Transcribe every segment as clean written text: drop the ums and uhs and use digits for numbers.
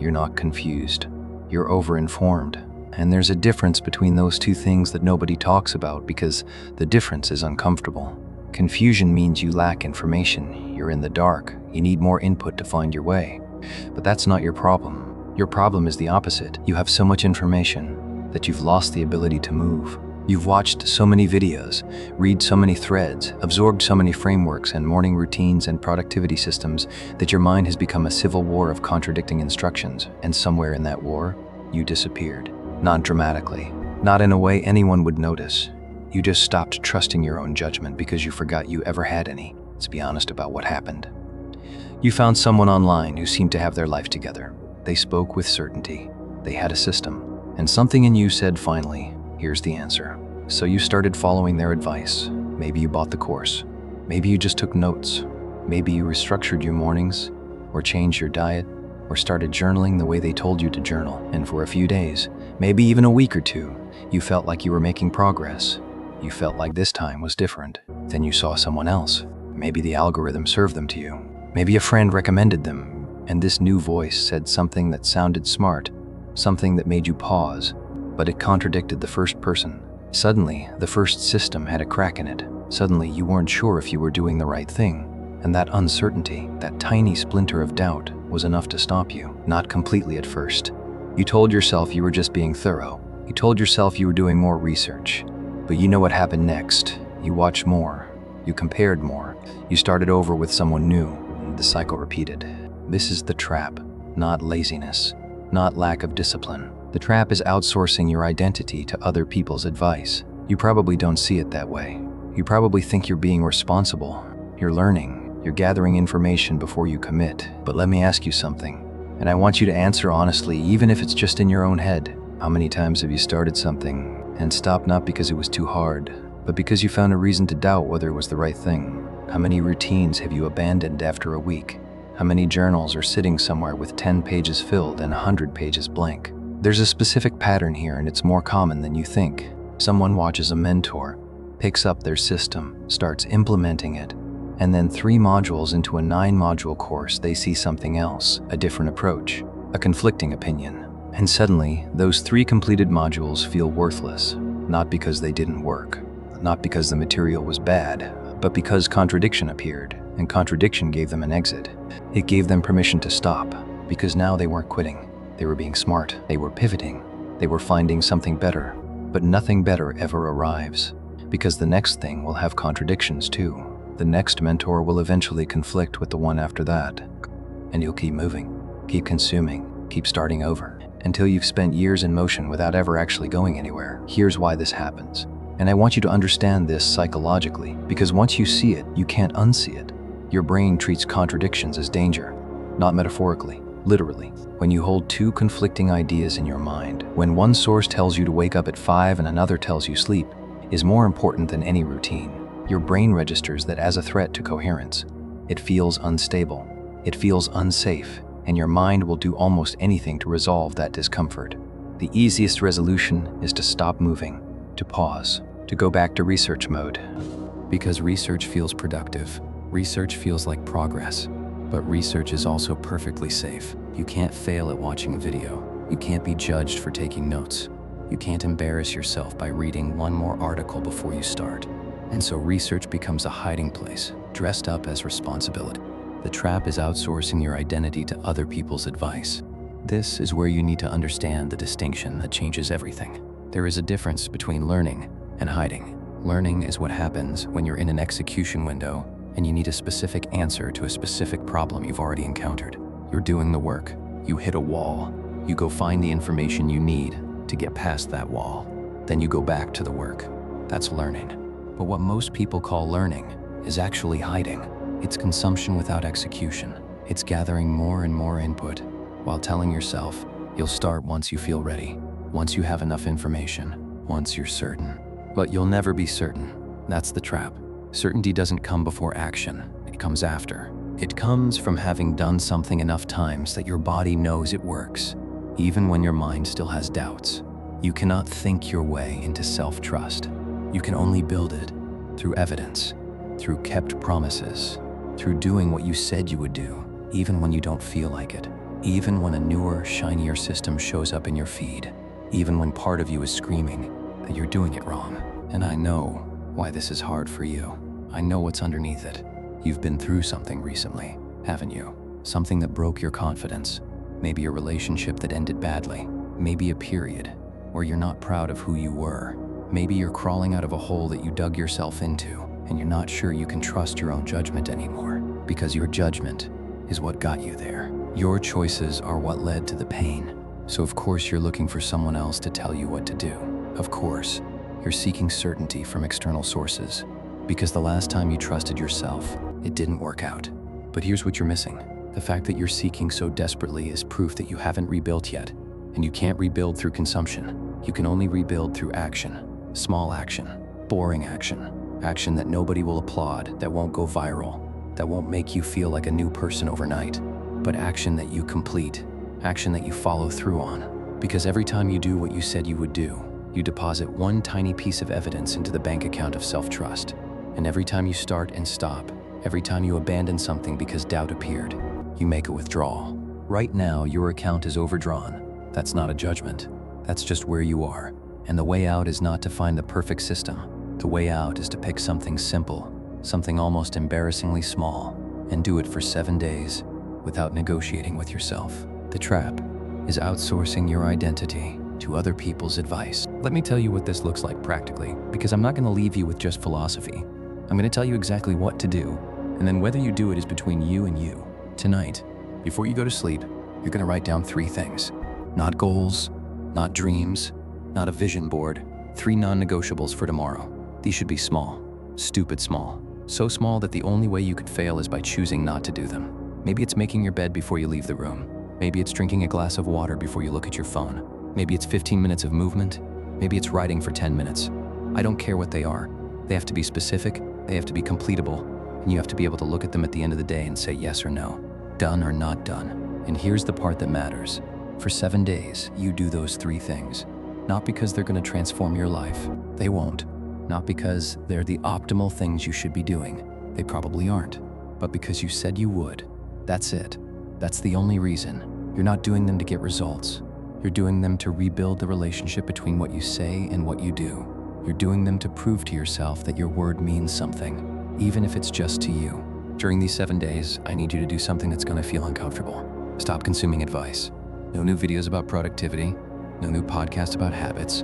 You're not confused. You're overinformed. And there's a difference between those two things that nobody talks about because the difference is uncomfortable. Confusion means you lack information. You're in the dark. You need more input to find your way. But that's not your problem. Your problem is the opposite. You have so much information that you've lost the ability to move. You've watched so many videos, read so many threads, absorbed so many frameworks and morning routines and productivity systems that your mind has become a civil war of contradicting instructions. And somewhere in that war, you disappeared. Not dramatically, not in a way anyone would notice. You just stopped trusting your own judgment because you forgot you ever had any. Let's be honest about what happened. You found someone online who seemed to have their life together. They spoke with certainty. They had a system. And something in you said, finally, here's the answer. So you started following their advice. Maybe you bought the course. Maybe you just took notes. Maybe you restructured your mornings, or changed your diet, or started journaling the way they told you to journal. And for a few days, maybe even a week or two, you felt like you were making progress. You felt like this time was different. Then you saw someone else. Maybe the algorithm served them to you. Maybe a friend recommended them, and this new voice said something that sounded smart, something that made you pause, but it contradicted the first person. Suddenly, the first system had a crack in it. Suddenly, you weren't sure if you were doing the right thing. And that uncertainty, that tiny splinter of doubt, was enough to stop you. Not completely at first. You told yourself you were just being thorough. You told yourself you were doing more research. But you know what happened next. You watched more. You compared more. You started over with someone new, and the cycle repeated. This is the trap, not laziness, not lack of discipline. The trap is outsourcing your identity to other people's advice. You probably don't see it that way. You probably think you're being responsible. You're learning. You're gathering information before you commit. But let me ask you something, and I want you to answer honestly, even if it's just in your own head. How many times have you started something and stopped not because it was too hard, but because you found a reason to doubt whether it was the right thing? How many routines have you abandoned after a week? How many journals are sitting somewhere with 10 pages filled and 100 pages blank? There's a specific pattern here, and it's more common than you think. Someone watches a mentor, picks up their system, starts implementing it, and then 3 modules into a 9-module course, they see something else, a different approach, a conflicting opinion. And suddenly, those 3 completed modules feel worthless, not because they didn't work, not because the material was bad, but because contradiction appeared, and contradiction gave them an exit. It gave them permission to stop, because now they weren't quitting. They were being smart. They were pivoting. They were finding something better. But nothing better ever arrives, because the next thing will have contradictions too. The next mentor will eventually conflict with the one after that. And you'll keep moving, keep consuming, keep starting over, until you've spent years in motion without ever actually going anywhere. Here's why this happens. And I want you to understand this psychologically, because once you see it, you can't unsee it. Your brain treats contradictions as danger, not metaphorically, literally. When you hold 2 conflicting ideas in your mind, when one source tells you to wake up at 5 and another tells you sleep is more important than any routine, your brain registers that as a threat to coherence. It feels unstable, it feels unsafe, and your mind will do almost anything to resolve that discomfort. The easiest resolution is to stop moving, to pause, to go back to research mode. Because research feels productive. Research feels like progress. But research is also perfectly safe. You can't fail at watching a video. You can't be judged for taking notes. You can't embarrass yourself by reading one more article before you start. And so research becomes a hiding place, dressed up as responsibility. The trap is outsourcing your identity to other people's advice. This is where you need to understand the distinction that changes everything. There is a difference between learning and hiding. Learning is what happens when you're in an execution window and you need a specific answer to a specific problem you've already encountered. You're doing the work. You hit a wall. You go find the information you need to get past that wall. Then you go back to the work. That's learning. But what most people call learning is actually hiding. It's consumption without execution. It's gathering more and more input while telling yourself you'll start once you feel ready, once you have enough information, once you're certain. But you'll never be certain. That's the trap. Certainty doesn't come before action. It comes after. It comes from having done something enough times that your body knows it works, even when your mind still has doubts. You cannot think your way into self-trust. You can only build it through evidence, through kept promises, through doing what you said you would do, even when you don't feel like it, even when a newer, shinier system shows up in your feed, even when part of you is screaming that you're doing it wrong. And I know why this is hard for you. I know what's underneath it. You've been through something recently, haven't you? Something that broke your confidence. Maybe a relationship that ended badly. Maybe a period where you're not proud of who you were. Maybe you're crawling out of a hole that you dug yourself into, and you're not sure you can trust your own judgment anymore, because your judgment is what got you there. Your choices are what led to the pain. So of course you're looking for someone else to tell you what to do. Of course, you're seeking certainty from external sources, because the last time you trusted yourself, it didn't work out. But here's what you're missing. The fact that you're seeking so desperately is proof that you haven't rebuilt yet. And you can't rebuild through consumption. You can only rebuild through action. Small action, boring action. Action that nobody will applaud, that won't go viral, that won't make you feel like a new person overnight. But action that you complete, action that you follow through on. Because every time you do what you said you would do, you deposit one tiny piece of evidence into the bank account of self-trust. And every time you start and stop, every time you abandon something because doubt appeared, you make a withdrawal. Right now, your account is overdrawn. That's not a judgment. That's just where you are. And the way out is not to find the perfect system. The way out is to pick something simple, something almost embarrassingly small, and do it for 7 days without negotiating with yourself. The trap is outsourcing your identity to other people's advice. Let me tell you what this looks like practically, because I'm not going to leave you with just philosophy. I'm going to tell you exactly what to do, and then whether you do it is between you and you. Tonight, before you go to sleep, you're going to write down 3 things. Not goals, not dreams, not a vision board. 3 non-negotiables for tomorrow. These should be small, stupid small. So small that the only way you could fail is by choosing not to do them. Maybe it's making your bed before you leave the room. Maybe it's drinking a glass of water before you look at your phone. Maybe it's 15 minutes of movement. Maybe it's writing for 10 minutes. I don't care what they are. They have to be specific, they have to be completable, and you have to be able to look at them at the end of the day and say yes or no, done or not done. And here's the part that matters. For 7 days, you do those 3 things. Not because they're going to transform your life. They won't. Not because they're the optimal things you should be doing. They probably aren't. But because you said you would. That's it. That's the only reason. You're not doing them to get results. You're doing them to rebuild the relationship between what you say and what you do. You're doing them to prove to yourself that your word means something, even if it's just to you. During these 7 days, I need you to do something that's going to feel uncomfortable. Stop consuming advice. No new videos about productivity. No new podcasts about habits.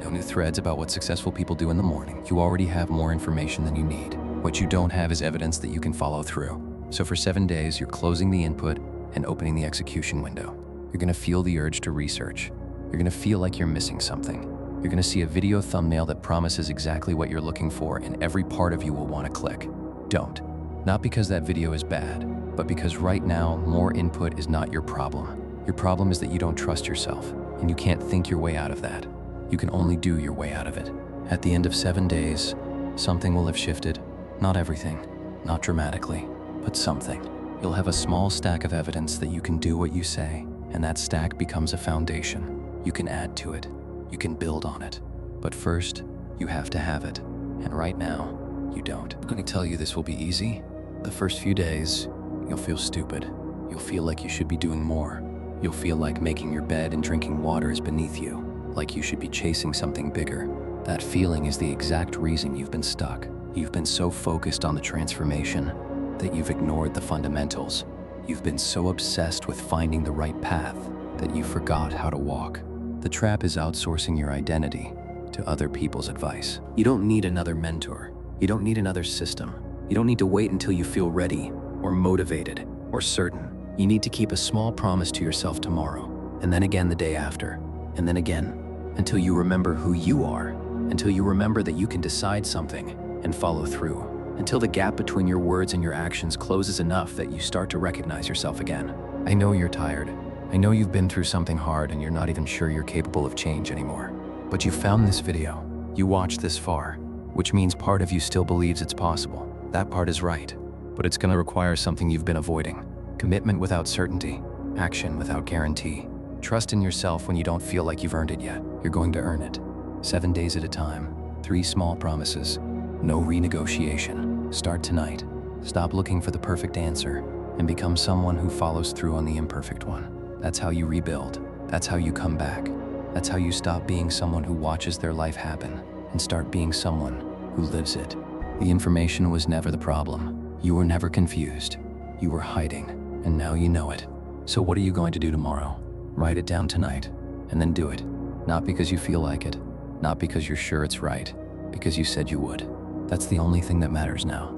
No new threads about what successful people do in the morning. You already have more information than you need. What you don't have is evidence that you can follow through. So for 7 days, you're closing the input and opening the execution window. You're going to feel the urge to research. You're going to feel like you're missing something. You're going to see a video thumbnail that promises exactly what you're looking for, and every part of you will want to click. Don't. Not because that video is bad, but because right now, more input is not your problem. Your problem is that you don't trust yourself, and you can't think your way out of that. You can only do your way out of it. At the end of 7 days, something will have shifted. Not everything, not dramatically, but something. You'll have a small stack of evidence that you can do what you say, and that stack becomes a foundation. You can add to it. You can build on it. But first, you have to have it. And right now, you don't. Let me tell you, this will be easy. The first few days, you'll feel stupid. You'll feel like you should be doing more. You'll feel like making your bed and drinking water is beneath you, like you should be chasing something bigger. That feeling is the exact reason you've been stuck. You've been so focused on the transformation that you've ignored the fundamentals. You've been so obsessed with finding the right path that you forgot how to walk. The trap is outsourcing your identity to other people's advice. You don't need another mentor. You don't need another system. You don't need to wait until you feel ready or motivated or certain. You need to keep a small promise to yourself tomorrow, and then again the day after, and then again, until you remember who you are, until you remember that you can decide something and follow through, until the gap between your words and your actions closes enough that you start to recognize yourself again. I know you're tired. I know you've been through something hard and you're not even sure you're capable of change anymore. But you found this video. You watched this far, which means part of you still believes it's possible. That part is right, but it's going to require something you've been avoiding. Commitment without certainty, action without guarantee. Trust in yourself when you don't feel like you've earned it yet. You're going to earn it. 7 days at a time, 3 small promises, no renegotiation. Start tonight. Stop looking for the perfect answer and become someone who follows through on the imperfect one. That's how you rebuild. That's how you come back. That's how you stop being someone who watches their life happen and start being someone who lives it. The information was never the problem. You were never confused. You were hiding, and now you know it. So what are you going to do tomorrow? Write it down tonight, and then do it. Not because you feel like it, not because you're sure it's right, because you said you would. That's the only thing that matters now.